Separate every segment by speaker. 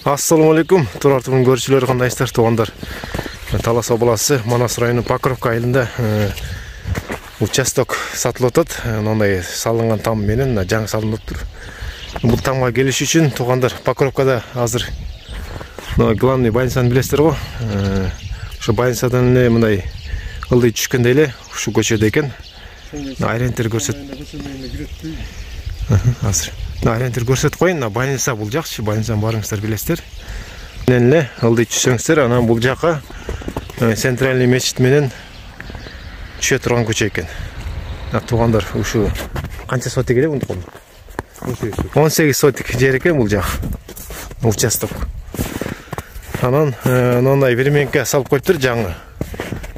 Speaker 1: Assalamu alaikum. Турартымын көршілері қандайсыздар, туғандар. Талас облысы, Манас районы Покровка айылында участок сатылып отыр. Ондай салынған там менен жаңы салынып тұр. Бұл тамға келіш үшін туғандар Покровкада азыр главный больницаны білесіздер ғой. Шу больницадан мындай ылдый түшкенде эле ушу көчөдө экен. Айрентер көрсөт. Азыр. Айрентер көрсөтүп коюн. Больница бул жакчы, больницаны барыңыздар билесиздер. Менен эле ылдый түшсөңүздөр, анан бул жака центральный мечит менен түшө турган көчө экен. Тугандар, ушу канча сотик эле мынтип коюн. 18 сотик жер экен бул жак. Участок. Анан мындай берменке салып коюптур жаңы.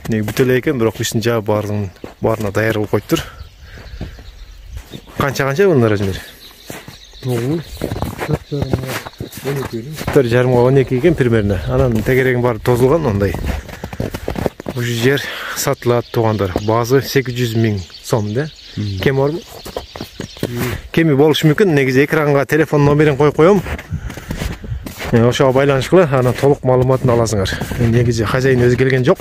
Speaker 1: Бүт эле экен, бирок ишин жаап баарына даяр кылып коюптур. Канча мындай размер? 4,5-12 екен примерно. Анан тегерегин бары тозулган ондай. Ушу жер сатылат тугандар. Базы 800 000 сом да. Кем барбы? Кеми болушу мүмкүн. Негизи экранга телефон номерин коюп коем. Ошого байланышкыла, анан толук маалыматын аласыңар. Негизи хозяин өзү келген жок.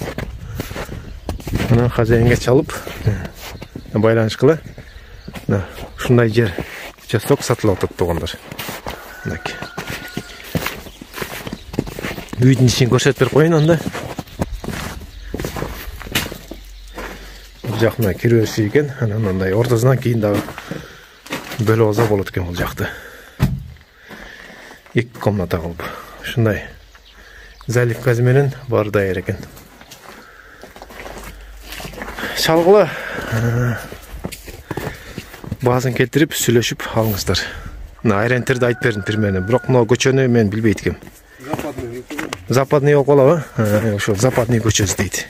Speaker 1: Анан хозяинге чалып байланышкыла. Ушундай жер участок сатылып атат тугандар. Үйдүн ишин көрсөтүп берип коюн анда. Бул жакына кирүүсү экен, анан мындай ортосунан кийин дагы бөлүп алса болот экен бул жакты. 2 комната кылып. Ушундай заливкасы менен бар даяр экен. Чалгыла базын келтирип сүйлөшүп алыңыздар. Айрентерди айтып бердим примерно, бирок мына көчөнү мен билбейт экем. Западный около, ошо Западный көчөсү дейт.